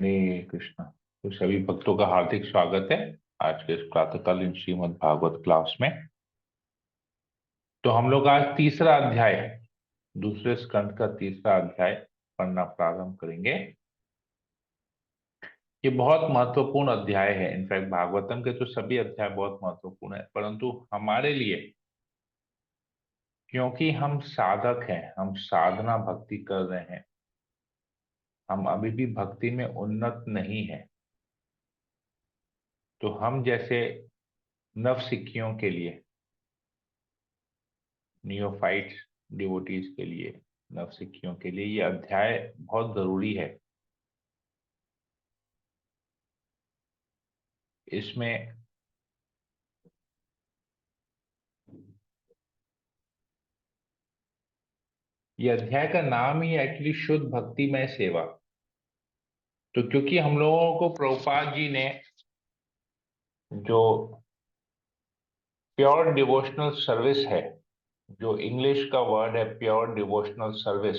हरे कृष्णा। तो सभी भक्तों का हार्दिक स्वागत है आज के इस प्रातःकालीन श्रीमद् भागवत क्लास में। तो हम लोग आज तीसरा अध्याय, दूसरे स्कंद का तीसरा अध्याय पढ़ना प्रारंभ करेंगे। ये बहुत महत्वपूर्ण अध्याय है। इनफैक्ट भागवतम के तो सभी अध्याय बहुत महत्वपूर्ण है, परंतु हमारे लिए, क्योंकि हम साधक हैं, हम साधना भक्ति कर रहे हैं, हम अभी भी भक्ति में उन्नत नहीं है, तो हम जैसे नवसिखियों के लिए, नियोफाइट्स डिवोटीज के लिए, नवसिखियों के लिए ये अध्याय बहुत जरूरी है। इसमें ये अध्याय का नाम ही एक्चुअली शुद्ध भक्तिमय सेवा। तो क्योंकि हम लोगों को प्रभुपाद जी ने जो प्योर डिवोशनल सर्विस है, जो इंग्लिश का वर्ड है pure devotional service,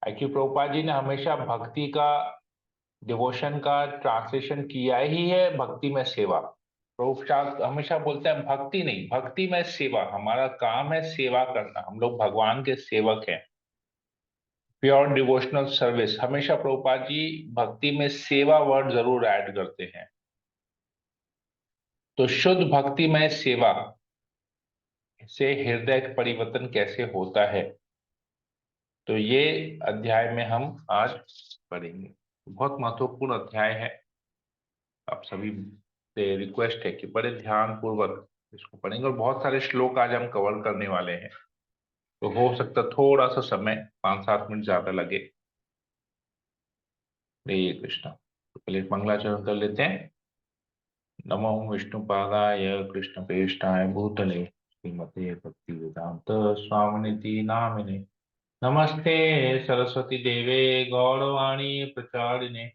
actually Prabhupada ji ने हमेशा भक्ति का, डिवोशन का ट्रांसलेशन किया ही है भक्ति में सेवा। प्रभुपाद हमेशा बोलते हैं भक्ति नहीं, भक्ति में सेवा। हमारा काम है सेवा करना, हम लोग भगवान के सेवक हैं। प्योर डिवोशनल सर्विस, हमेशा प्रभुपाद जी भक्ति में सेवा वर्ड जरूर ऐड करते हैं। तो शुद्ध भक्तिमय सेवा से हृदय परिवर्तन कैसे होता है, तो ये अध्याय में हम आज पढ़ेंगे। बहुत महत्वपूर्ण अध्याय है। आप सभी से रिक्वेस्ट है कि बड़े ध्यान पूर्वक इसको पढ़ेंगे, और बहुत सारे श्लोक आज हम कवर करने वाले हैं, तो हो सकता थोड़ा सा समय 5-7 मिनट ज्यादा लगे। हरे कृष्णा। तो पहले मंगलाचरण कर लेते हैं। नमो विष्णुपादाय कृष्ण प्रेष्ठाय भूतले श्रीमते भक्ति वेदांत स्वामिनिति नामिने। नमस्ते सरस्वती देवे गौरवाणी प्रचारिणे,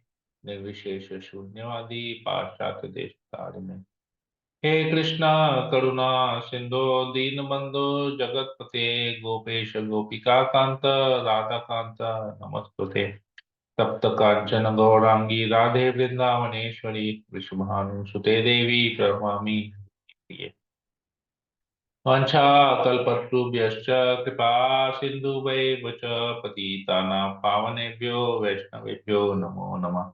निर्विशेष शून्यवादी पाश्चात्य देश तारिणे। हे कृष्णा करुणा सिंधु दीनबंधु जगतपते गोपेश गोपिका कांत राधा कांत नमस्तुते। तप्त कांचन गौरांगी राधे वृंदावनेश्वरी वृषभानुसुते देवी प्रणमामि प्रिये। वाञ्छाकल्पतरुभ्यश्च कृपा सिन्धुवैव च पतितानां पावनेभ्यो वैष्णवेभ्यो नमो नमः।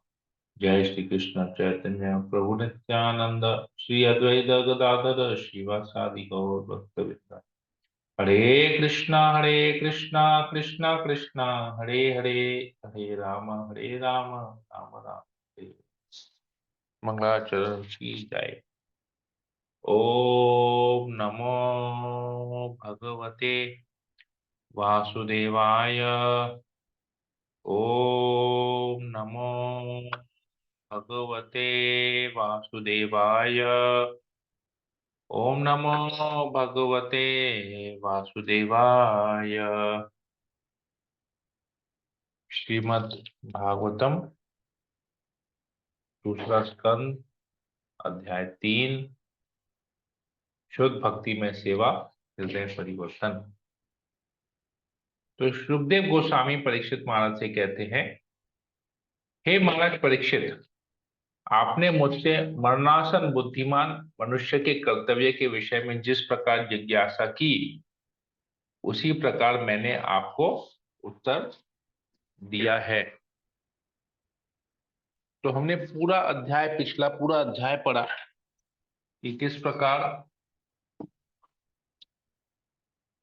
जय श्री कृष्ण चैतन्य प्रभु नित्यानंद, श्री अद्वैत गदाधर श्रीवासादि गौर भक्तवृंद। हरे कृष्णा कृष्णा कृष्णा हरे हरे, हरे राम राम राम हरे। मंगलाचरण की जाए। ओम नमो भगवते वासुदेवाय। ओम नमो भगवते वासुदेवाय। ओम नमो भगवते वासुदेवाय। श्रीमद् भागवतम दूसरा स्कंद अध्याय 3, शुद्ध भक्ति में सेवा हृदय परिवर्तन। तो सुखदेव गोस्वामी परीक्षित महाराज से कहते हैं, हे महाराज परीक्षित, आपने मुझसे मरणासन बुद्धिमान मनुष्य के कर्तव्य के विषय में जिस प्रकार जिज्ञासा की, उसी प्रकार मैंने आपको उत्तर दिया है। तो हमने पूरा अध्याय, पिछला पूरा अध्याय पढ़ा कि किस प्रकार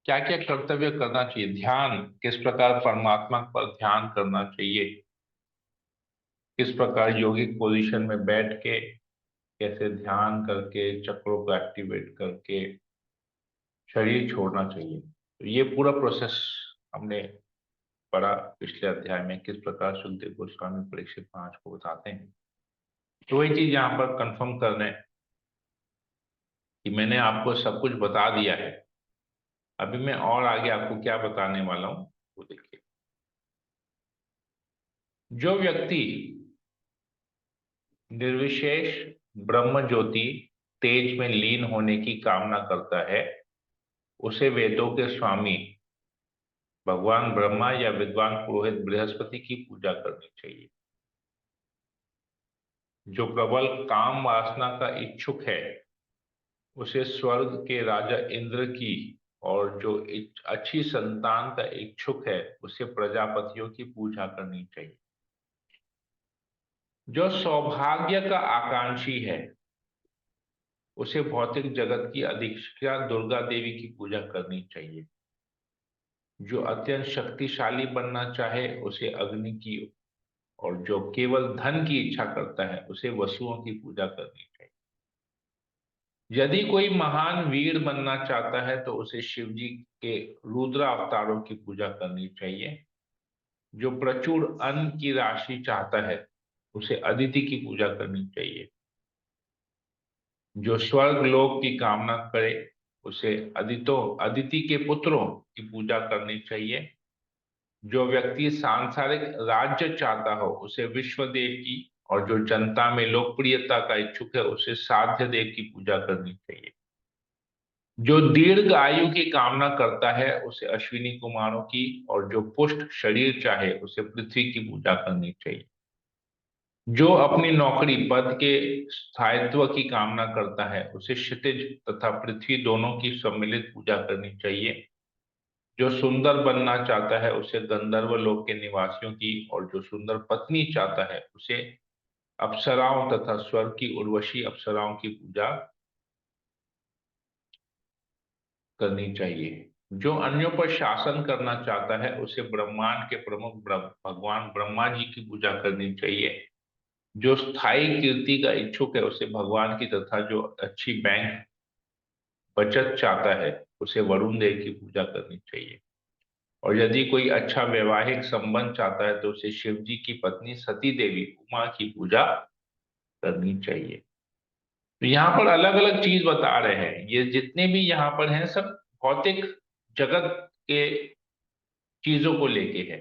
क्या क्या कर्तव्य करना चाहिए, ध्यान किस प्रकार परमात्मा पर ध्यान करना चाहिए, किस प्रकार योगिक पोजीशन में बैठ के कैसे ध्यान करके चक्रों को एक्टिवेट करके शरीर छोड़ना चाहिए। तो ये पूरा प्रोसेस हमने पढ़ा पिछले अध्याय में, किस प्रकार सुखदेव गोस्वामी परीक्षित महाराज को बताते हैं। तो वही चीज यहाँ पर कंफर्म कर रहे हैं कि मैंने आपको सब कुछ बता दिया है, अभी मैं और आगे आपको क्या बताने वाला हूं वो देखिए। जो व्यक्ति निर्विशेष ब्रह्म ज्योति तेज में लीन होने की कामना करता है, उसे वेदों के स्वामी भगवान ब्रह्मा या विद्वान पुरोहित बृहस्पति की पूजा करनी चाहिए। जो प्रबल काम वासना का इच्छुक है उसे स्वर्ग के राजा इंद्र की, और जो अच्छी संतान का इच्छुक है उसे प्रजापतियों की पूजा करनी चाहिए। जो सौभाग्य का आकांक्षी है उसे भौतिक जगत की अधिष्ठा दुर्गा देवी की पूजा करनी चाहिए। जो अत्यंत शक्तिशाली बनना चाहे उसे अग्नि की, और जो केवल धन की इच्छा करता है उसे वसुओं की पूजा करनी चाहिए। यदि कोई महान वीर बनना चाहता है तो उसे शिव जी के रुद्र अवतारों की पूजा करनी चाहिए। जो प्रचुर अन्न की राशि चाहता है उसे अदिति की पूजा करनी चाहिए। जो स्वर्ग लोक की कामना करे उसे अदिति के पुत्रों की पूजा करनी चाहिए। जो व्यक्ति सांसारिक राज्य चाहता हो उसे विश्वदेव की, और जो जनता में लोकप्रियता का इच्छुक है उसे साध्य देव की पूजा करनी चाहिए। जो दीर्घ आयु की कामना करता है उसे अश्विनी कुमारों की, और जो पुष्ट शरीर चाहे उसे पृथ्वी की पूजा करनी चाहिए। जो अपनी नौकरी पद के स्थायित्व की कामना करता है उसे क्षितिज तथा पृथ्वी दोनों की सम्मिलित पूजा करनी चाहिए। जो सुंदर बनना चाहता है उसे गंधर्व लोक के निवासियों की, और जो सुंदर पत्नी चाहता है उसे अप्सराओं तथा स्वर्ग की उर्वशी अप्सराओं की पूजा करनी चाहिए। जो अन्यों पर शासन करना चाहता है उसे ब्रह्मांड के प्रमुख भगवान ब्रह्मा जी की पूजा करनी चाहिए। जो स्थायी कीर्ति का इच्छुक है उसे भगवान की, तथा जो अच्छी बैंक बचत चाहता है उसे वरुण देव की पूजा करनी चाहिए। और यदि कोई अच्छा वैवाहिक संबंध चाहता है तो उसे शिव जी की पत्नी सती देवी उमा की पूजा करनी चाहिए। तो यहाँ पर अलग अलग चीज बता रहे हैं, ये जितने भी यहाँ पर हैं सब भौतिक जगत के चीजों को लेके है।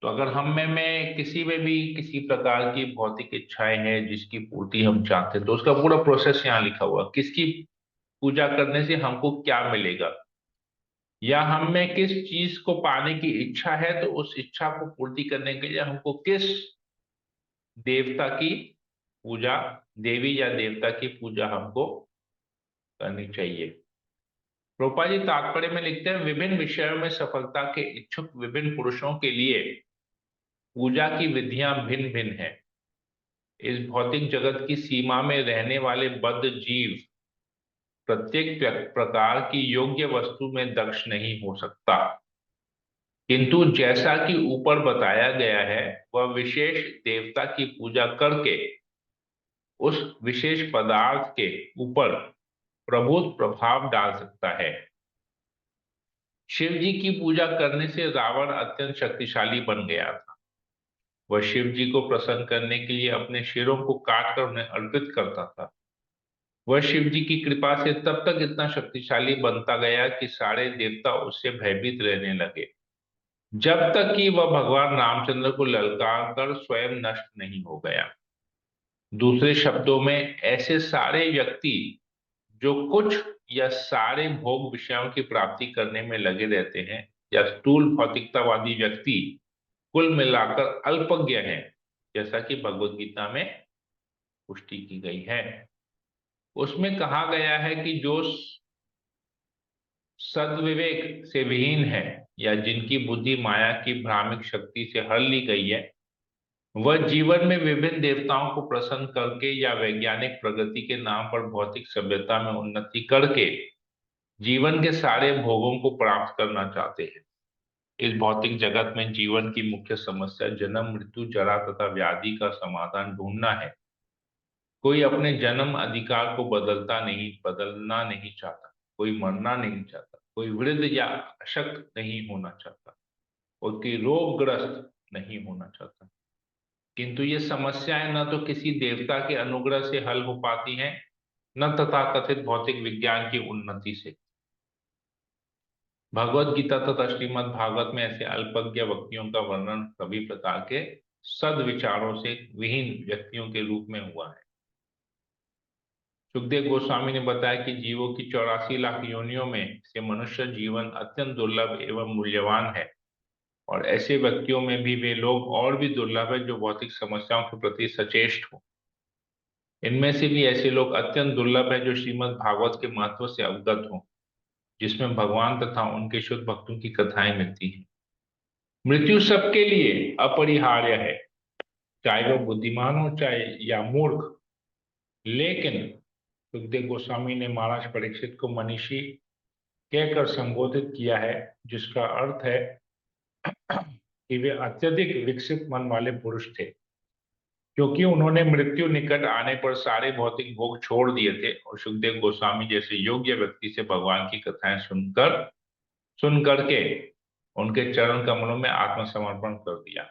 तो अगर हम में किसी में भी किसी प्रकार की भौतिक इच्छाएं हैं जिसकी पूर्ति हम चाहते हैं तो उसका पूरा प्रोसेस यहाँ लिखा हुआ है। किसकी पूजा करने से हमको क्या मिलेगा, या हम में किस चीज को पाने की इच्छा है तो उस इच्छा को पूर्ति करने के लिए हमको किस देवता की पूजा, देवी या देवता की पूजा हमको करनी चाहिए। रूपा जी तात्पर्य में लिखते हैं, विभिन्न विषयों में सफलता के इच्छुक विभिन्न पुरुषों के लिए पूजा की विधियां भिन्न भिन्न है। इस भौतिक जगत की सीमा में रहने वाले बद्ध जीव प्रत्येक प्रकार की योग्य वस्तु में दक्ष नहीं हो सकता, किंतु जैसा कि ऊपर बताया गया है वह विशेष देवता की पूजा करके उस विशेष पदार्थ के ऊपर प्रभुत्व प्रभाव डाल सकता है। शिव जी की पूजा करने से रावण अत्यंत शक्तिशाली बन गया था। वह शिव जी को प्रसन्न करने के लिए अपने शिरों को काट कर उन्हें अर्पित करता था। वह शिव जी की कृपा से तब तक इतना शक्तिशाली बनता गया कि सारे देवता उससे भयभीत रहने लगे, जब तक कि वह भगवान रामचंद्र को ललकार कर स्वयं नष्ट नहीं हो गया। दूसरे शब्दों में ऐसे सारे व्यक्ति जो कुछ या सारे भोग विषयों की प्राप्ति करने में लगे रहते हैं, या स्थूल भौतिकतावादी व्यक्ति कुल मिलाकर अल्पज्ञ हैं, जैसा कि भगवत गीता में पुष्टि की गई है। उसमें कहा गया है कि जो सद्विवेक से विहीन है, या जिनकी बुद्धि माया की भ्रामिक शक्ति से हर ली गई है, वह जीवन में विभिन्न देवताओं को प्रसन्न करके या वैज्ञानिक प्रगति के नाम पर भौतिक सभ्यता में उन्नति करके जीवन के सारे भोगों को प्राप्त करना चाहते हैं। इस भौतिक जगत में जीवन की मुख्य समस्या जन्म मृत्यु जरा तथा व्याधि का समाधान ढूंढना है। कोई अपने जन्म अधिकार को बदलना नहीं चाहता, कोई मरना नहीं चाहता, कोई वृद्ध या अशक्त नहीं होना चाहता, और कोई रोगग्रस्त नहीं होना चाहता। किंतु ये समस्याएं न तो किसी देवता के अनुग्रह से हल हो पाती हैं, न तथाकथित भौतिक विज्ञान की उन्नति से। भगवत गीता तथा श्रीमद् भागवत में ऐसे अल्पज्ञ व्यक्तियों का वर्णन सभी प्रकार के सद्विचारों से विहीन व्यक्तियों के रूप में हुआ है। सुखदेव गोस्वामी ने बताया कि जीवों की 84 लाख योनियों में से मनुष्य जीवन अत्यंत दुर्लभ एवं मूल्यवान है। और ऐसे व्यक्तियों में भी वे लोग और भी दुर्लभ है जो भौतिक समस्याओं के प्रति सचेष्ट हो। इनमें से भी ऐसे लोग अत्यंत दुर्लभ है जो श्रीमद् भागवत के महत्व से अवगत हो, जिसमें भगवान तथा उनके शुद्ध भक्तों की कथाएं मिलती हैं। मृत्यु सबके लिए अपरिहार्य है, चाहे वह बुद्धिमान हो चाहे या मूर्ख। लेकिन सुखदेव गोस्वामी ने महाराज परीक्षित को मनीषी कहकर संबोधित किया है, जिसका अर्थ है कि वे अत्यधिक विकसित मन वाले पुरुष थे, क्योंकि उन्होंने मृत्यु निकट आने पर सारे भौतिक भोग छोड़ दिए थे और सुखदेव गोस्वामी जैसे योग्य व्यक्ति से भगवान की कथाएं सुन करके उनके चरण कमलों में आत्मसमर्पण कर दिया।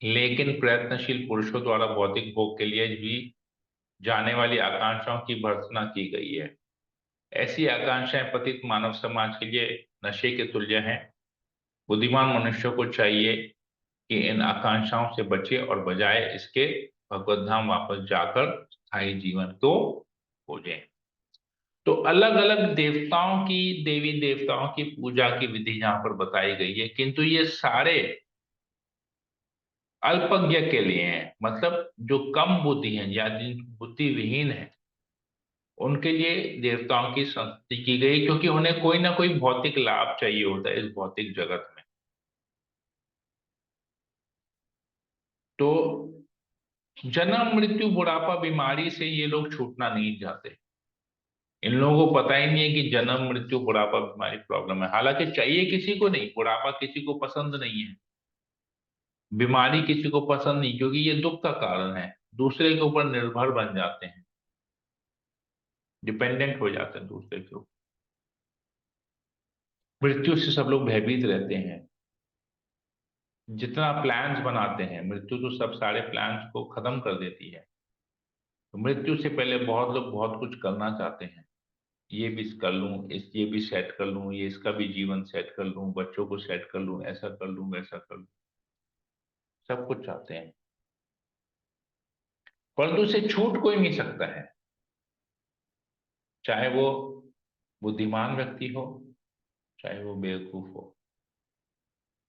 लेकिन प्रयत्नशील पुरुषों द्वारा भौतिक भोग के लिए भी जाने वाली आकांक्षाओं की भर्त्सना की गई है। ऐसी आकांक्षाएं पतित मानव समाज के लिए नशे के तुल्य हैं। बुद्धिमान मनुष्य को चाहिए कि इन आकांक्षाओं से बचे और बजाय इसके भगवत धाम वापस जाकर स्थायी जीवन को खोजें। तो अलग अलग देवताओं की, देवी देवताओं की पूजा की विधि यहाँ पर बताई गई है, किंतु ये सारे अल्पज्ञ के लिए हैं। मतलब जो कम बुद्धि हैं या जिन बुद्धि विहीन है, उनके लिए देवताओं की संस्तुति की गई, क्योंकि उन्हें कोई ना कोई भौतिक लाभ चाहिए होता है इस भौतिक जगत में। तो जन्म मृत्यु बुढ़ापा बीमारी से ये लोग छूटना नहीं चाहते। इन लोगों को पता ही नहीं है कि जन्म मृत्यु बुढ़ापा बीमारी प्रॉब्लम है। हालांकि चाहिए किसी को नहीं, बुढ़ापा किसी को पसंद नहीं है, बीमारी किसी को पसंद नहीं, क्योंकि ये दुख का कारण है। दूसरे के ऊपर निर्भर बन जाते हैं, डिपेंडेंट हो जाते हैं दूसरे के ऊपर। मृत्यु से सब लोग भयभीत रहते हैं। जितना प्लान्स बनाते हैं, मृत्यु तो सब सारे प्लान्स को खत्म कर देती है। तो मृत्यु से पहले बहुत लोग बहुत कुछ करना चाहते हैं। ये भी कर लूं, ये भी सेट कर लूं, ये इसका भी जीवन सेट कर लूं, बच्चों को सेट कर लूं, ऐसा कर लूं, वैसा कर लूं, सब कुछ चाहते हैं। परंतु से छूट कोई नहीं सकता है, चाहे वो बुद्धिमान व्यक्ति हो चाहे वो बेवकूफ हो।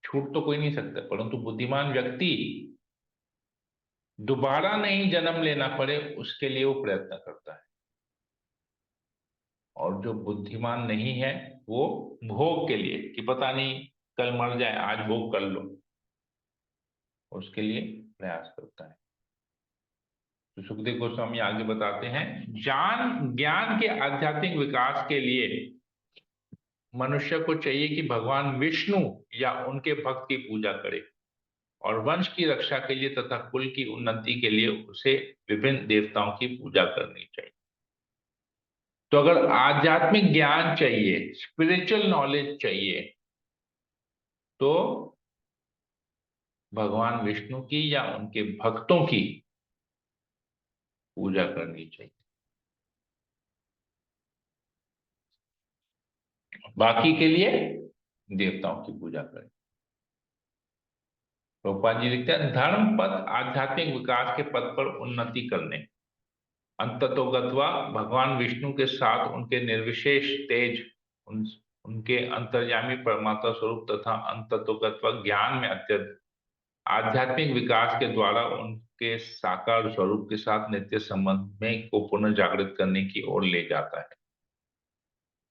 छूट तो कोई नहीं सकता, परंतु बुद्धिमान व्यक्ति दोबारा नहीं जन्म लेना पड़े उसके लिए वो प्रयत्न करता है। और जो बुद्धिमान नहीं है वो भोग के लिए, कि पता नहीं कल मर जाए, आज भोग कर लो, उसके लिए प्रयास करता है। तो सुखदेव गोस्वामी आगे बताते हैं, ज्ञान ज्ञान के आध्यात्मिक विकास के लिए मनुष्य को चाहिए कि भगवान विष्णु या उनके भक्त की पूजा करे, और वंश की रक्षा के लिए तथा कुल की उन्नति के लिए उसे विभिन्न देवताओं की पूजा करनी चाहिए। तो अगर आध्यात्मिक ज्ञान चाहिए, स्पिरिचुअल नॉलेज चाहिए, तो भगवान विष्णु की या उनके भक्तों की पूजा करनी चाहिए। बाकी के लिए देवताओं की पूजा करें। प्रभुपाद जी लिखते हैं, धर्म पथ आध्यात्मिक विकास के पथ पर उन्नति करने, अंततोगत्वा भगवान विष्णु के साथ उनके निर्विशेष तेज, उनके अंतर्यामी परमात्मा स्वरूप तथा अंततोगत्वा ज्ञान में अत्यंत आध्यात्मिक विकास के द्वारा उनके साकार स्वरूप के साथ नित्य संबंध में को पुनः जागृत करने की ओर ले जाता है।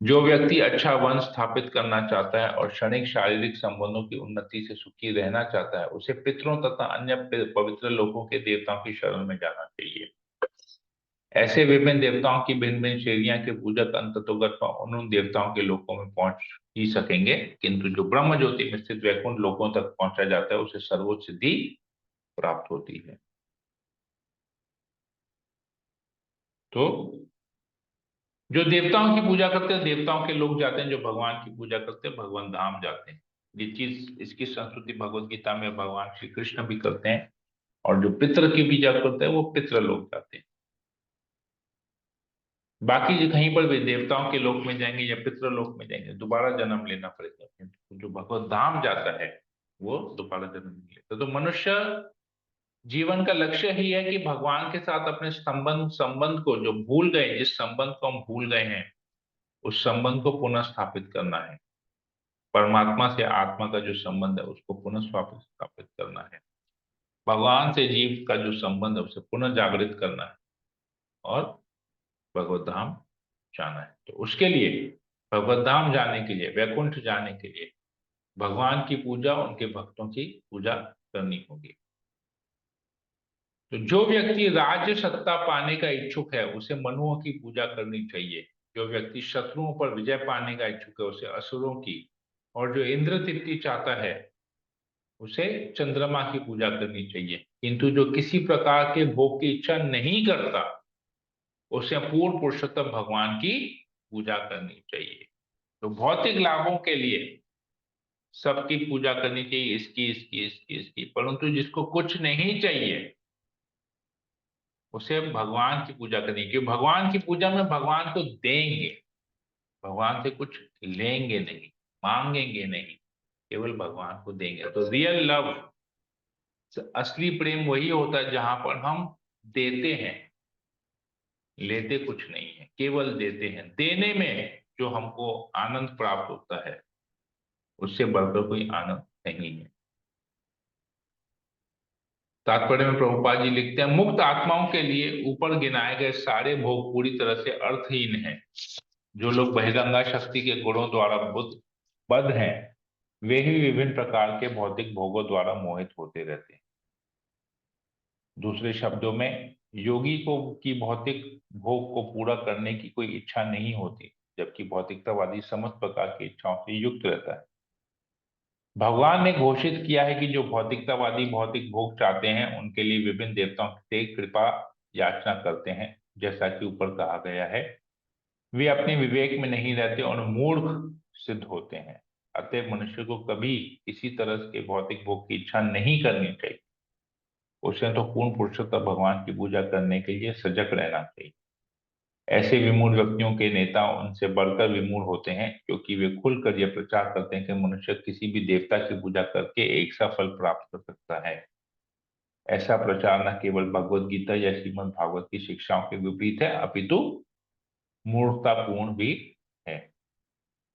जो व्यक्ति अच्छा वंश स्थापित करना चाहता है और क्षणिक शारीरिक संबंधों की उन्नति से सुखी रहना चाहता है, उसे पितरों तथा अन्य पवित्र लोगों के देवताओं की शरण में जाना चाहिए। ऐसे विभिन्न देवताओं की भिन्न भिन्न श्रेणियां के पूजक अंततोगत उन देवताओं के लोकों में पहुंच ही सकेंगे, किंतु जो ब्रह्म ज्योति में स्थित वैकुंठ लोकों तक पहुंचा जाता है उसे सर्वोच्च सिद्धि प्राप्त होती है। तो जो देवताओं की पूजा करते हैं, देवताओं के लोग जाते हैं, जो भगवान की पूजा करते हैं भगवान धाम जाते हैं। ये चीज, इसकी संस्कृति भगवत गीता में भगवान श्री कृष्ण भी करते हैं। और जो पितृ की पूजा करते हैं वो पितृ लोग जाते हैं। बाकी जो कहीं पर भी देवताओं के लोक में जाएंगे या पितृ लोक में जाएंगे, दोबारा जन्म लेना पड़ेगा। किंतु जो भगवत धाम जाता है वो दोबारा जन्म नहीं लेता। तो मनुष्य जीवन का लक्ष्य ही है कि भगवान के साथ अपने संबंध संबंध को जो भूल गए, जिस संबंध को हम भूल गए हैं, उस संबंध को पुनः स्थापित करना है। परमात्मा से आत्मा का जो संबंध है उसको पुनः स्थापित करना है, भगवान से जीव का जो संबंध है उसे पुनः जागृत करना है, और भगवत धाम जाना है। तो उसके लिए, भगवत धाम जाने के लिए, वैकुंठ जाने के लिए भगवान की पूजा, उनके भक्तों की पूजा करनी होगी। तो जो व्यक्ति राज्य सत्ता पाने का इच्छुक है उसे मनुओं की पूजा करनी चाहिए। जो व्यक्ति शत्रुओं पर विजय पाने का इच्छुक है उसे असुरों की, और जो इंद्र तृप्ति चाहता है उसे चंद्रमा की पूजा करनी चाहिए। किंतु जो किसी प्रकार के भोग की इच्छा नहीं करता उसे पूर्ण पुरुषोत्तम भगवान की पूजा करनी चाहिए। तो भौतिक लाभों के लिए सबकी पूजा करनी चाहिए, इसकी इसकी इसकी इसकी, परंतु जिसको कुछ नहीं चाहिए उसे भगवान की पूजा करनी है, क्योंकि भगवान की पूजा में भगवान को देंगे, भगवान से कुछ लेंगे नहीं, मांगेंगे नहीं, केवल भगवान को देंगे। तो रियल लव, असली प्रेम वही होता है जहां पर हम देते हैं, लेते कुछ नहीं है, केवल देते हैं। देने में जो हमको आनंद प्राप्त होता है उससे बढ़कर कोई आनंद नहीं है। तात्पर्य में प्रभुपाद जी लिखते हैं, मुक्त आत्माओं के लिए ऊपर गिनाए गए सारे भोग पूरी तरह से अर्थहीन हैं। जो लोग बहिरंगा शक्ति के गुणों द्वारा बुद्ध बद्ध हैं, वे ही विभिन्न प्रकार के भौतिक भोगों द्वारा मोहित होते रहते हैं। दूसरे शब्दों में, योगी को की भौतिक भोग को पूरा करने की कोई इच्छा नहीं होती, जबकि भौतिकतावादी समस्त प्रकार की इच्छाओं से युक्त रहता है। भगवान ने घोषित किया है कि जो भौतिकतावादी भौतिक भोग चाहते हैं उनके लिए विभिन्न देवताओं से कृपा याचना करते हैं। जैसा कि ऊपर कहा गया है, वे अपने विवेक में नहीं रहते और मूर्ख सिद्ध होते हैं। अतः मनुष्य को कभी किसी तरह के भौतिक भोग की इच्छा नहीं करनी चाहिए। उसे तो पूर्ण पुरुषोत्तम भगवान की पूजा करने के लिए सजग रहना चाहिए। ऐसे विमूढ़ व्यक्तियों के नेता उनसे बढ़कर विमूढ़ होते हैं, क्योंकि वे खुलकर यह प्रचार करते हैं कि मनुष्य किसी भी देवता की पूजा करके एक सा फल प्राप्त कर सकता है। ऐसा प्रचार न केवल भगवत गीता या श्रीमद् भागवत की शिक्षाओं के विपरीत है, अपितु मूर्खतापूर्ण भी है।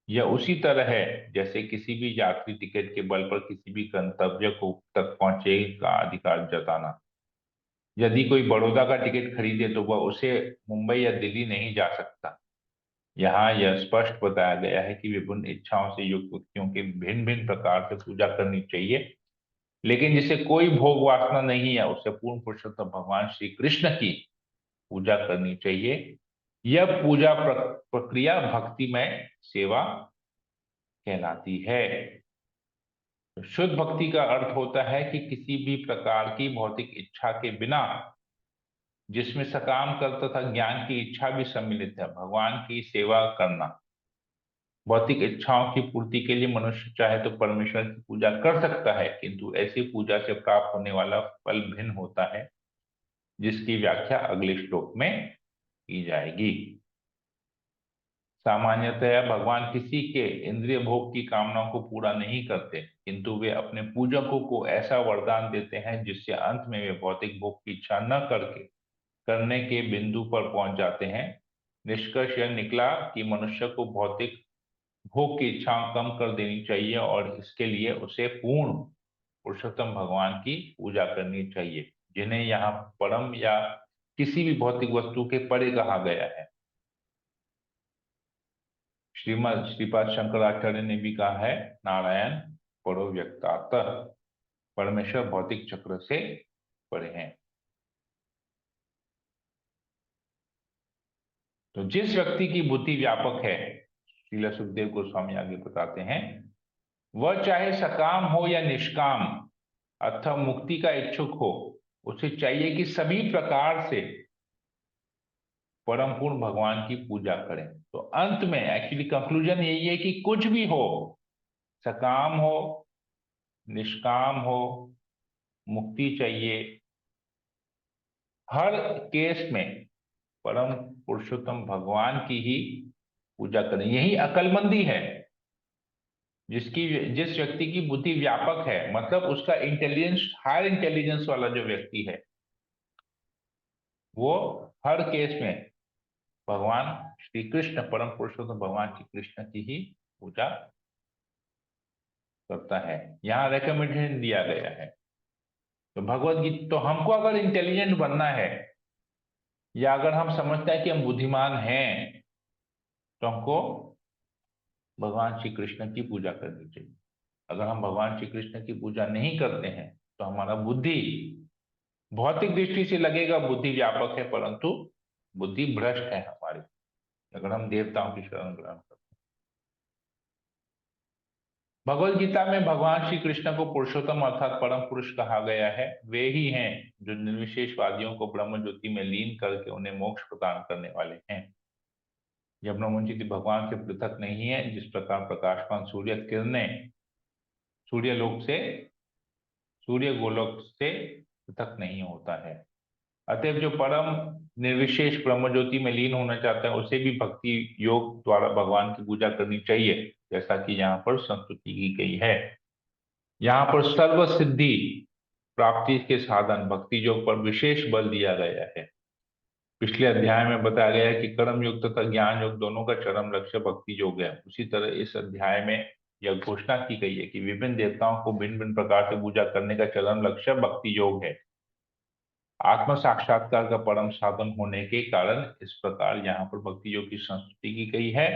यह उसी तरह है जैसे किसी भी यात्री टिकट के बल पर किसी भी गंतव्य को तक पहुंचे का अधिकार जताना। यदि कोई बड़ौदा का टिकट खरीदे तो वह उसे मुंबई या दिल्ली नहीं जा सकता। यहाँ यह स्पष्ट बताया गया है कि विभिन्न इच्छाओं से युक्त व्यक्तियों के भिन्न भिन्न प्रकार से पूजा करनी चाहिए, लेकिन जिसे कोई भोग वासना नहीं है उसे पूर्ण पुरुषोत्तम भगवान श्री कृष्ण की पूजा करनी चाहिए। यह पूजा प्रक्रिया भक्तिमय सेवा कहलाती है। तो शुद्ध भक्ति का अर्थ होता है कि किसी भी प्रकार की भौतिक इच्छा के बिना, जिसमें सकाम कर्म तथा ज्ञान की इच्छा भी सम्मिलित है, भगवान की सेवा करना। भौतिक इच्छाओं की पूर्ति के लिए मनुष्य चाहे तो परमेश्वर की पूजा कर सकता है, किंतु ऐसी पूजा से प्राप्त होने वाला फल भिन्न होता है, जिसकी व्याख्या अगले श्लोक में की जाएगी। सामान्यतया भगवान किसी के इंद्रिय भोग की कामनाओं को पूरा नहीं करते, किंतु वे अपने पूजकों को ऐसा वरदान देते हैं जिससे अंत में वे भौतिक भोग की इच्छा न करके करने के बिंदु पर पहुंच जाते हैं। निष्कर्ष यह निकला कि मनुष्य को भौतिक भोग की इच्छा कम कर देनी चाहिए और इसके लिए उसे पूर्ण पुरुषोत्तम भगवान की पूजा करनी चाहिए, जिन्हें यहाँ परम या किसी भी भौतिक वस्तु के परे कहा गया है। श्रीमद श्रीपाद शंकराचार्य ने भी कहा है, नारायण परो व्यक्तातः, परमेश्वर भौतिक चक्र से परे हैं। तो जिस व्यक्ति की बुद्धि व्यापक है, श्रील सुखदेव गोस्वामी आगे बताते हैं, वह चाहे सकाम हो या निष्काम अथवा मुक्ति का इच्छुक हो, उसे चाहिए कि सभी प्रकार से परम पूर्ण भगवान की पूजा करें। तो अंत में एक्चुअली कंक्लूजन यही है कि कुछ भी हो, सकाम हो, निष्काम हो, मुक्ति चाहिए, हर केस में परम पुरुषोत्तम भगवान की ही पूजा करें। यही अकलमंदी है। जिस व्यक्ति की बुद्धि व्यापक है, मतलब उसका इंटेलिजेंस, हायर इंटेलिजेंस वाला जो व्यक्ति है, वो हर केस में भगवान श्री कृष्ण, परम पुरुषोत्तम भगवान श्री कृष्ण की ही पूजा करता है, यहाँ रेकमेंडेशन दिया गया है। तो भगवत गीता, तो हमको अगर इंटेलिजेंट बनना है या अगर हम समझते हैं कि हम बुद्धिमान हैं, तो हमको भगवान श्री कृष्ण की पूजा करनी चाहिए। अगर हम भगवान श्री कृष्ण की पूजा नहीं करते हैं तो हमारा बुद्धि, भौतिक दृष्टि से लगेगा बुद्धि व्यापक है, परंतु बुद्धि भ्रष्ट है हमारी, अगर हम देवताओं की शरण ग्रहण करते हैं। भगवत गीता में भगवान श्री कृष्ण को पुरुषोत्तम अर्थात परम पुरुष कहा गया है। वे ही हैं जो निर्विशेषवादियों को ब्रह्म ज्योति में लीन करके उन्हें मोक्ष प्रदान करने वाले हैं। यह ब्रह्म ज्योति भगवान से पृथक नहीं है, जिस प्रकार प्रकाशमान सूर्य किरणें सूर्यलोक से, सूर्य गोलोक से पृथक नहीं होता है। अतएव जो परम निर्विशेष ब्रह्म ज्योति में लीन होना चाहता है उसे भी भक्ति योग द्वारा भगवान की पूजा करनी चाहिए, जैसा कि यहाँ पर संस्तुति की गई है। यहाँ पर सर्व सिद्धि प्राप्ति के साधन भक्ति योग पर विशेष बल दिया गया है। पिछले अध्याय में बताया गया है कि कर्म योग तथा ज्ञान योग दोनों का चरम लक्ष्य भक्ति योग है। उसी तरह इस अध्याय में यह घोषणा की गई है कि विभिन्न देवताओं को भिन्न भिन्न प्रकार से पूजा करने का चरम लक्ष्य भक्ति योग है। आत्म साक्षात्कार का परम साधन होने के कारण इस प्रकार यहाँ पर भक्ति योग की संस्तुति की गई है।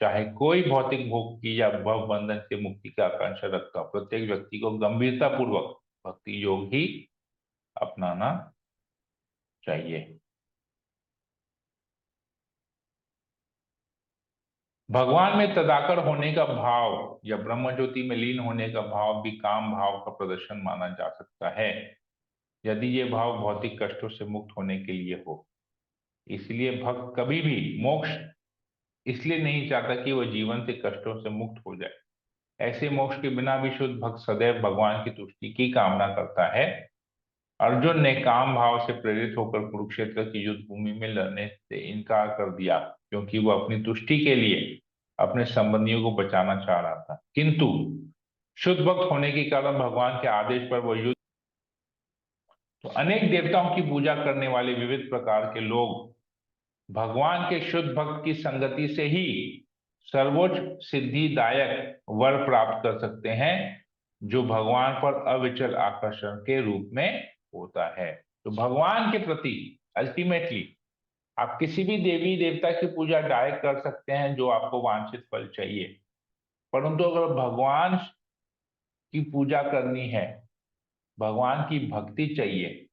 चाहे कोई भौतिक भोग की या भव बंधन से मुक्ति की आकांक्षा रखता, प्रत्येक व्यक्ति को गंभीरता पूर्वक भक्ति योग ही अपनाना चाहिए। भगवान में तदाकर होने का भाव या ब्रह्म ज्योति में लीन होने का भाव भी काम भाव का प्रदर्शन माना जा सकता है, यदि ये भाव भौतिक कष्टों से मुक्त होने के लिए हो। इसलिए भक्त कभी भी मोक्ष इसलिए नहीं चाहता कि वह जीवन से कष्टों से मुक्त हो जाए। ऐसे मोक्ष के बिना भी शुद्ध भक्त सदैव भगवान की तुष्टि की कामना करता है। अर्जुन ने काम भाव से प्रेरित होकर कुरुक्षेत्र की युद्ध भूमि में लड़ने से इनकार कर दिया, क्योंकि वह अपनी तुष्टि के लिए अपने संबंधियों को बचाना चाह रहा था। किंतु शुद्ध भक्त होने के कारण भगवान के आदेश पर वह युद्ध, तो अनेक देवताओं की पूजा करने वाले विविध प्रकार के लोग भगवान के शुद्ध भक्त की संगति से ही सर्वोच्च सिद्धिदायक वर प्राप्त कर सकते हैं, जो भगवान पर अविचल आकर्षण के रूप में होता है। तो भगवान के प्रति अल्टीमेटली आप किसी भी देवी देवता की पूजा डायरेक्ट कर सकते हैं जो आपको वांछित फल चाहिए, परंतु अगर भगवान की पूजा करनी है, भगवान की भक्ति चाहिए,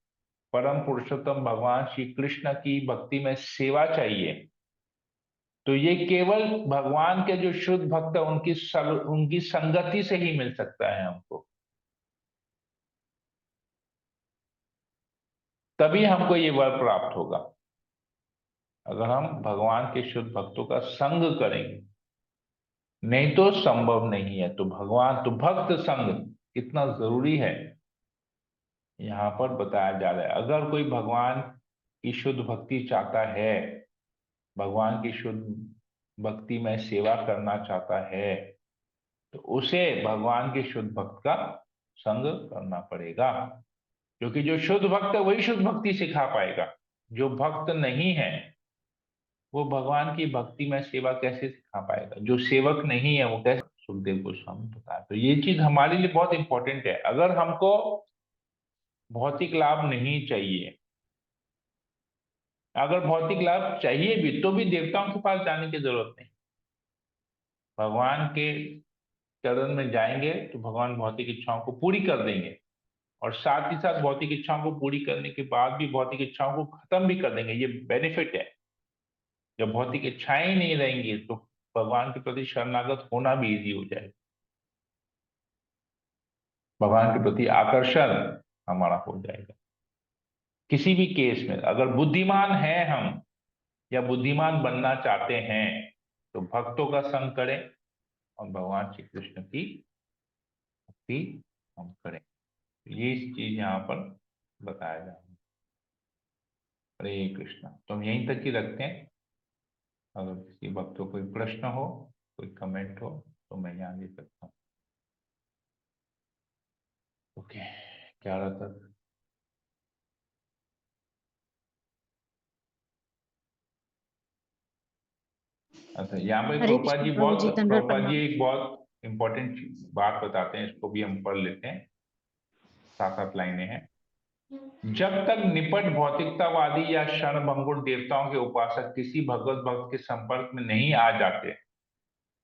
परम पुरुषोत्तम भगवान श्री कृष्ण की भक्ति में सेवा चाहिए, तो ये केवल भगवान के जो शुद्ध भक्त है उनकी संगति से ही मिल सकता है हमको। तभी हमको ये वर प्राप्त होगा, अगर हम भगवान के शुद्ध भक्तों का संग करेंगे, नहीं तो संभव नहीं है। तो भगवान, तो भक्त संग कितना जरूरी है यहाँ पर बताया जा रहा है। अगर कोई भगवान की शुद्ध भक्ति चाहता है, भगवान की शुद्ध भक्ति में सेवा करना चाहता है, तो उसे भगवान के शुद्ध भक्त का संग करना पड़ेगा, क्योंकि जो शुद्ध भक्त है वही शुद्ध भक्ति सिखा पाएगा। जो भक्त नहीं है वो भगवान की भक्ति में सेवा कैसे सिखा पाएगा? जो सेवक नहीं है वो कैसे? सुखदेव गोस्वामी बताया। तो ये चीज हमारे लिए बहुत इंपॉर्टेंट है। अगर हमको भौतिक लाभ नहीं चाहिए, अगर भौतिक लाभ चाहिए भी तो भी देवताओं के पास जाने की जरूरत नहीं, भगवान के चरण में जाएंगे तो भगवान भौतिक इच्छाओं को पूरी कर देंगे, और साथ ही साथ भौतिक इच्छाओं को पूरी करने के बाद भी भौतिक इच्छाओं को खत्म भी कर देंगे। ये बेनिफिट है। जब भौतिक इच्छाएं ही नहीं रहेंगी तो भगवान के प्रति शरणागत होना भी इजी हो जाएगा, भगवान के प्रति आकर्षण हमारा हो जाएगा। किसी भी केस में अगर बुद्धिमान है हम या बुद्धिमान बनना चाहते हैं तो भक्तों का संग करें और भगवान श्री कृष्ण की भक्ति हम करें। ये चीज यहाँ पर बताया जा रहा है। हरे कृष्णा। तो हम यहीं तक ही रखते हैं। अगर किसी वक्त को कोई प्रश्न हो, कोई कमेंट हो तो मैं यहाँ दे सकता हूँ। ओके, क्या रहा था? अच्छा, यहाँ पे हरे कृष्ण प्रभु जी, दंडवत प्रभुपाद जी प्रणाम। एक बहुत इंपॉर्टेंट बात बताते हैं, इसको भी हम पढ़ लेते हैं। 7-8 लाइनें हैं। जब तक निपट भौतिकतावादी या क्षणभंगुर देवताओं के उपासक किसी भगवत भक्त के संपर्क में नहीं आ जाते,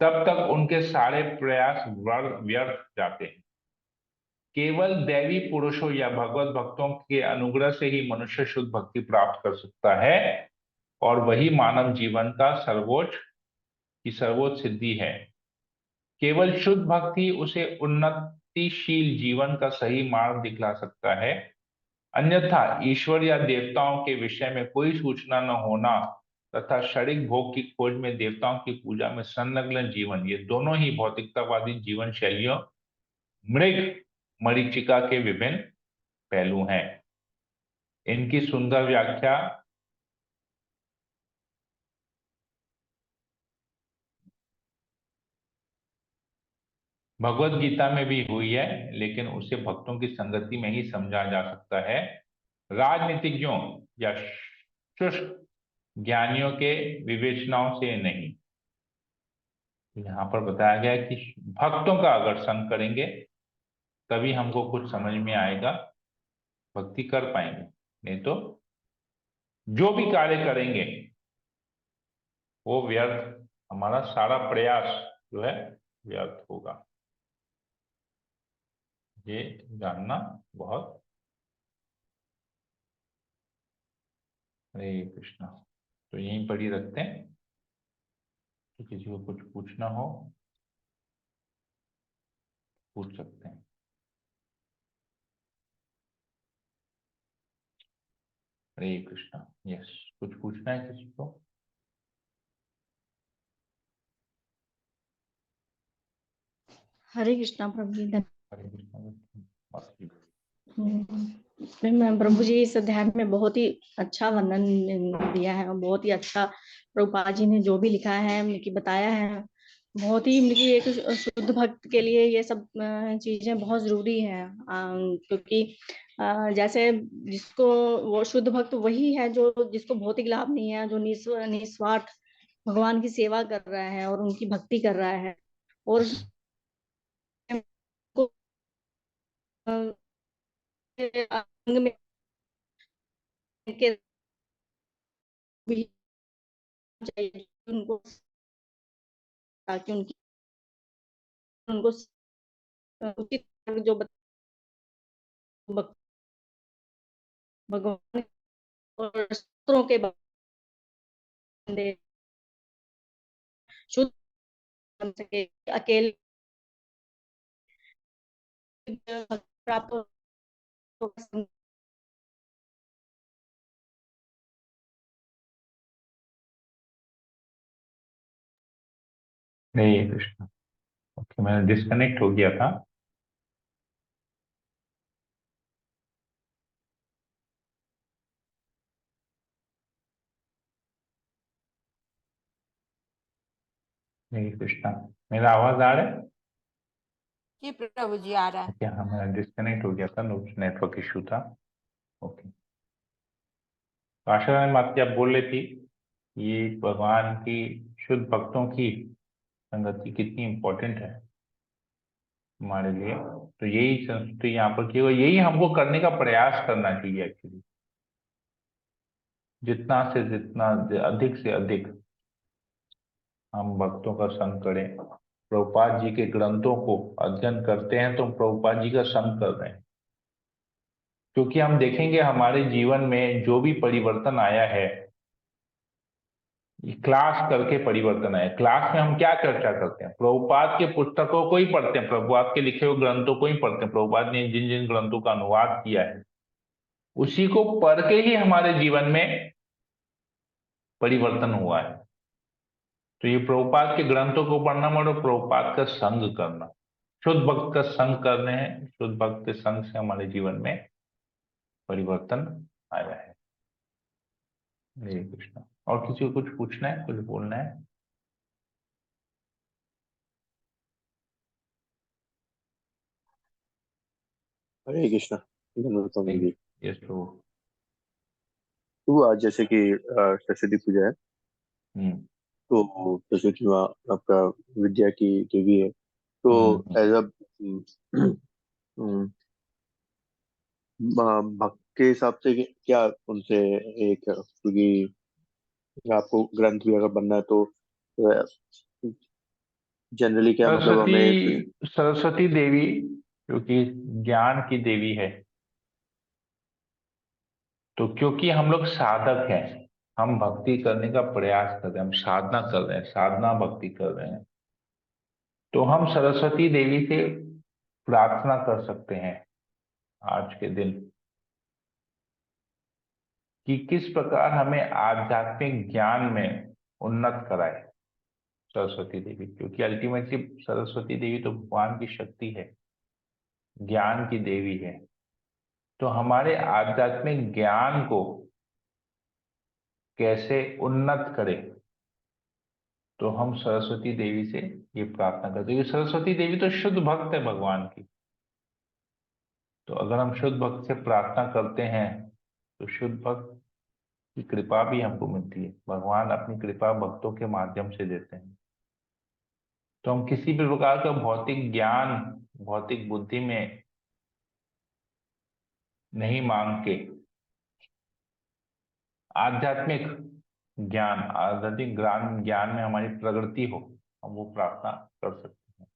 तब तक उनके सारे प्रयास व्यर्थ जाते हैं। केवल दैवी पुरुषों या भगवत भक्तों के अनुग्रह से ही मनुष्य शुद्ध भक्ति प्राप्त कर सकता है, और वही मानव जीवन का सर्वोच्च सिद्धि है। केवल शुद्ध भक्ति उसे उन्नतिशील जीवन का सही मार्ग दिखला सकता है। अन्यथा ईश्वर या देवताओं के विषय में कोई सूचना न होना तथा क्षणिक भोग की खोज में देवताओं की पूजा में संलग्न जीवन, ये दोनों ही भौतिकतावादी जीवन शैलियों मृग मरीचिका के विभिन्न पहलू हैं। इनकी सुंदर व्याख्या भगवत गीता में भी हुई है, लेकिन उसे भक्तों की संगति में ही समझा जा सकता है, राजनीतिज्ञों या शुष्क ज्ञानियों के विवेचनाओं से नहीं। यहाँ पर बताया गया है कि भक्तों का अगर संग करेंगे तभी हमको कुछ समझ में आएगा, भक्ति कर पाएंगे, नहीं तो जो भी कार्य करेंगे वो व्यर्थ, हमारा सारा प्रयास जो है व्यर्थ होगा। ये जानना बहुत। हरे कृष्णा। तो यहीं पर ही रखते हैं, तो किसी को कुछ पूछना हो पूछ सकते हैं। हरे कृष्णा। यस, कुछ पूछना है किसी को? हरे कृष्णा प्रभु जी। हरे कृष्णा। मैं प्रभु जी इस अध्याय में बहुत ही अच्छा वर्णन दिया है, और बहुत ही अच्छा प्रभुपाद जी ने जो भी लिखा है कि बताया है, बहुत ही एक शुद्ध भक्त के लिए ये सब चीजें बहुत जरूरी है। क्योंकि जैसे जिसको वो शुद्ध भक्त वही है जो जिसको भौतिक लाभ नहीं है, जो निस्वार्थ भगवान की सेवा कर रहा है और उनकी भक्ति कर रहा है, और अंग में के भी चाहिए उनको, ताकि उनको उचित जो भगवान और शस्त्रों के बंदे शुद्ध बन सके, अकेले प्राप्त हो। हरे कृष्णा। ओके, मैंने डिस्कनेक्ट हो गया था। हरे कृष्णा। मेरा आवाज आ रहा है? जी प्रभु जी, आ रहा है। ओके, हाँ, मेरा डिस्कनेक्ट हो गया था, नेटवर्क इशू था। ओके, तो आशा रानी माता जी आप बोल रही थी ये भगवान की शुद्ध भक्तों की संगति कितनी इम्पोर्टेंट है हमारे लिए। तो यही संस्कृति यहाँ पर की, यही हमको करने का प्रयास करना चाहिए एक्चुअली, जितना से जितना अधिक से अधिक हम भक्तों का संग करें। प्रभुपाद जी के ग्रंथों को अध्ययन करते हैं तो हम प्रभुपाद जी का संग कर रहे हैं, क्योंकि हम देखेंगे हमारे जीवन में जो भी परिवर्तन आया है, ये क्लास करके परिवर्तन आया। क्लास में हम क्या चर्चा करते हैं? प्रभुपाद के पुस्तकों को ही पढ़ते हैं, प्रभुपाद के लिखे हुए ग्रंथों को ही पढ़ते हैं। प्रभुपाद ने जिन जिन ग्रंथों का अनुवाद किया है उसी को पढ़ के ही हमारे जीवन में परिवर्तन हुआ है। तो ये प्रभुपाद के ग्रंथों को पढ़ना मतलब प्रभुपाद का संग करना, शुद्ध भक्त का संग करने हैं। शुद्ध भक्त के संग से हमारे जीवन में परिवर्तन आया है। हरे कृष्णा। और किसी को कुछ पूछना है, कुछ बोलना है? हरे कृष्णा। धन्यवाद स्वामी जी। यस प्रभु। तो आज जैसे कि सरस्वती पूजा है, हम्म। तो सरस्वती माँ आपका विद्या की देवी है, तो हम्म। एज अ भक्त के हिसाब से क्या उनसे एक, क्योंकि आपको ग्रंथ भी अगर बनना है तो जनरली क्या मतलब सरस्वती हमें सरस्वती देवी क्योंकि ज्ञान की देवी है, तो क्योंकि हम लोग साधक हैं, हम भक्ति करने का प्रयास कर रहे हैं, हम साधना कर रहे हैं, साधना भक्ति कर रहे हैं, तो हम सरस्वती देवी से प्रार्थना कर सकते हैं आज के दिन कि किस प्रकार हमें आध्यात्मिक ज्ञान में उन्नत कराए सरस्वती देवी, क्योंकि अल्टीमेटली सरस्वती देवी तो भगवान की शक्ति है, ज्ञान की देवी है। तो हमारे आध्यात्मिक ज्ञान को कैसे उन्नत करें, तो हम सरस्वती देवी से ये प्रार्थना करते हैं। सरस्वती देवी तो शुद्ध भक्त है भगवान की, तो अगर हम शुद्ध भक्त से प्रार्थना करते हैं तो शुद्ध भक्त की कृपा भी हमको मिलती है। भगवान अपनी कृपा भक्तों के माध्यम से देते हैं। तो हम किसी भी प्रकार का भौतिक ज्ञान, भौतिक बुद्धि में नहीं मांग के आध्यात्मिक ज्ञान, आध्यात्मिक ज्ञान ज्ञान में हमारी प्रगति हो, हम वो प्रार्थना कर सकते हैं।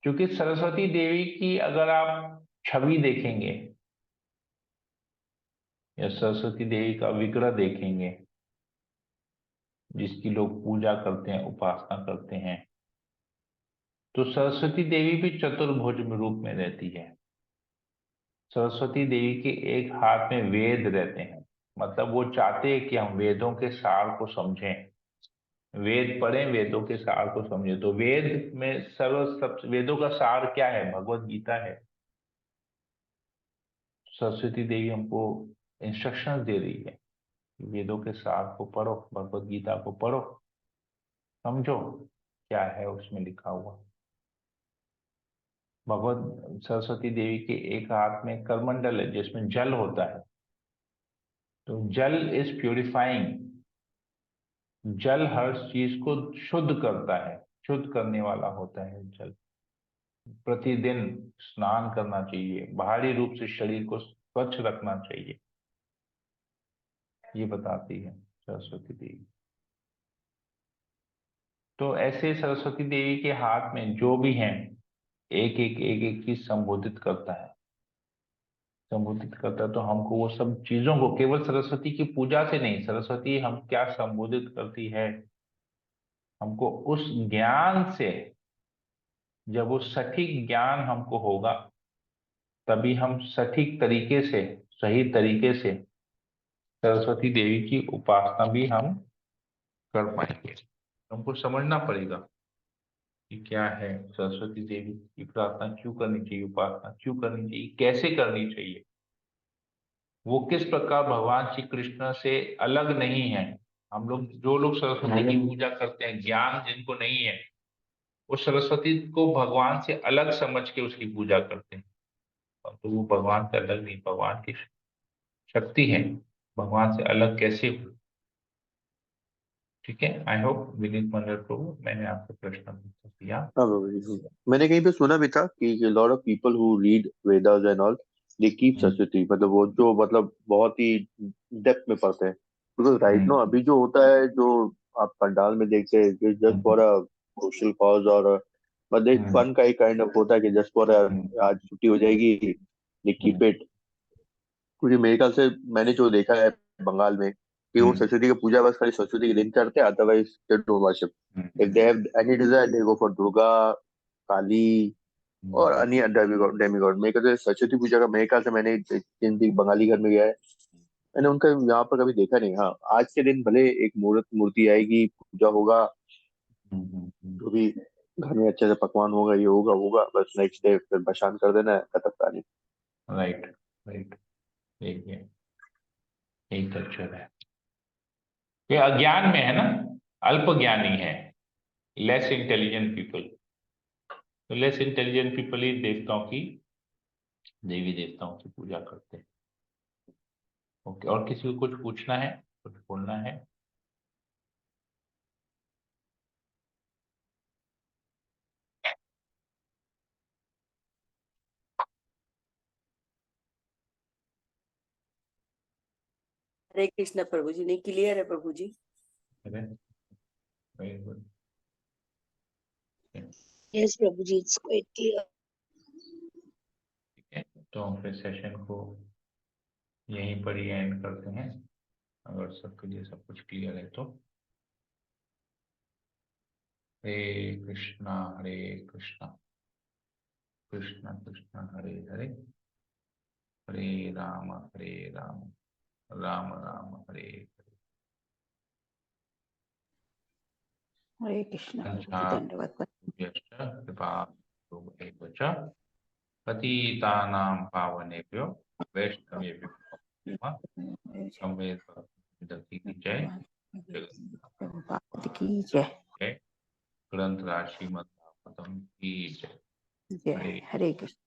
क्योंकि सरस्वती देवी की अगर आप छवि देखेंगे या सरस्वती देवी का विग्रह देखेंगे जिसकी लोग पूजा करते हैं, उपासना करते हैं, तो सरस्वती देवी भी चतुर्भुज रूप में रहती है। सरस्वती देवी के एक हाथ में वेद रहते हैं, मतलब वो चाहते हैं कि हम वेदों के सार को समझें, वेद पढ़ें, वेदों के सार को समझें। तो वेद में सब वेदों का सार क्या है? भगवत गीता है। सरस्वती देवी हमको इंस्ट्रक्शंस दे रही है, वेदों के सार को पढ़ो, भगवत गीता को पढ़ो, समझो क्या है उसमें लिखा हुआ। भगवत सरस्वती देवी के एक हाथ में करमंडल है जिसमें जल होता है, तो जल इज प्यूरिफाइंग। जल हर चीज को शुद्ध करता है, शुद्ध करने वाला होता है जल। प्रतिदिन स्नान करना चाहिए, बाहरी रूप से शरीर को स्वच्छ रखना चाहिए, ये बताती है सरस्वती देवी। तो ऐसे सरस्वती देवी के हाथ में जो भी हैं, एक एक चीज संबोधित करता है, संबोधित करता है। तो हमको वो सब चीजों को केवल सरस्वती की पूजा से नहीं, सरस्वती हम क्या संबोधित करती है, हमको उस ज्ञान से, जब वो सटीक ज्ञान हमको होगा तभी हम सटीक तरीके से, सही तरीके से सरस्वती देवी की उपासना भी हम कर पाएंगे। हमको समझना पड़ेगा कि क्या है सरस्वती देवी की प्रार्थना क्यों करनी चाहिए, उपासना क्यों करनी चाहिए, कैसे करनी चाहिए, वो किस प्रकार भगवान श्री कृष्ण से अलग नहीं है। हम लोग, जो लोग सरस्वती की पूजा करते हैं, ज्ञान जिनको नहीं है, वो सरस्वती को भगवान से अलग समझ के उसकी पूजा करते हैं। तो वो भगवान से अलग नहीं, भगवान की शक्ति है, भगवान से अलग कैसे हो। ठीक है, आई होप विनीत मंडल प्रभु मैंने आपका प्रश्न उत्तर दिया। हाँ बाबा जी, हाँ। मैंने कहीं पे सुना भी था कि lot of people who read Vedas and all they keep hmm. Saraswati, मतलब वो जो मतलब बहुत ही डेप्थ में पढ़ते हैं। बिकॉज राइट नो हम्म। अभी जो होता है, जो आप पंडाल में देखते हैं, just for hmm. A social cause, और मतलब एक हम्म। फन का ही काइंड ऑफ होता है कि जस्ट फॉर हम्म। आज छुट्टी हो जाएगी, दे कीप हम्म। इट। क्योंकि मेरे ख्याल से मैंने जो देखा है बंगाल में, कि वो हम्म। सरस्वती की पूजा बस खाली सरस्वती के दिन करते हैं, otherwise they don't worship. If they have any desire they go for Durga, Kali और हम्म। अन्य डेमीगॉड डेमीगॉड। मेरे ख्याल से सरस्वती पूजा का, मेरे ख्याल से मैंने जिन भी बंगाली घर में गया है, मैंने उनका यहाँ पर कभी देखा नहीं। हाँ, आज के दिन भले एक मूर्ति आएगी, पूजा होगा, जो भी घर में अच्छे से पकवान होगा, ये होगा होगा, बस नेक्स्ट डे फिर भसान कर देना है, खत्म कहानी। राइट, राइट, यही है, यही कल्चर है। ये अज्ञान में है ना, अल्प ज्ञानी है, लेस इंटेलिजेंट पीपल। तो लेस इंटेलिजेंट पीपल ही देवताओं की, देवी देवताओं की पूजा करते हैं। ओके, और किसी को कुछ पूछना है, कुछ बोलना है? हरे कृष्णा प्रभु जी, नहीं क्लियर है Prabhu ji. Very good. Yes Prabhu ji, it's quite clear. ठीक है, तो हम फिर सेशन को यहीं पर ही एंड करते हैं, अगर सबके लिए सब कुछ क्लियर है तो। हरे कृष्णा कृष्णा कृष्णा हरे हरे, हरे राम राम राम हरे हरे। हरे कृष्ण प्रभु जी, धन्यवाद। कृपा पतितानां पावनेभ्यो वैष्णवेभ्यो की जय। प्रभुपाद की जय। जय ग्रंथ राशि श्रीमद् भागवतम की जय। जय हरे कृष्ण।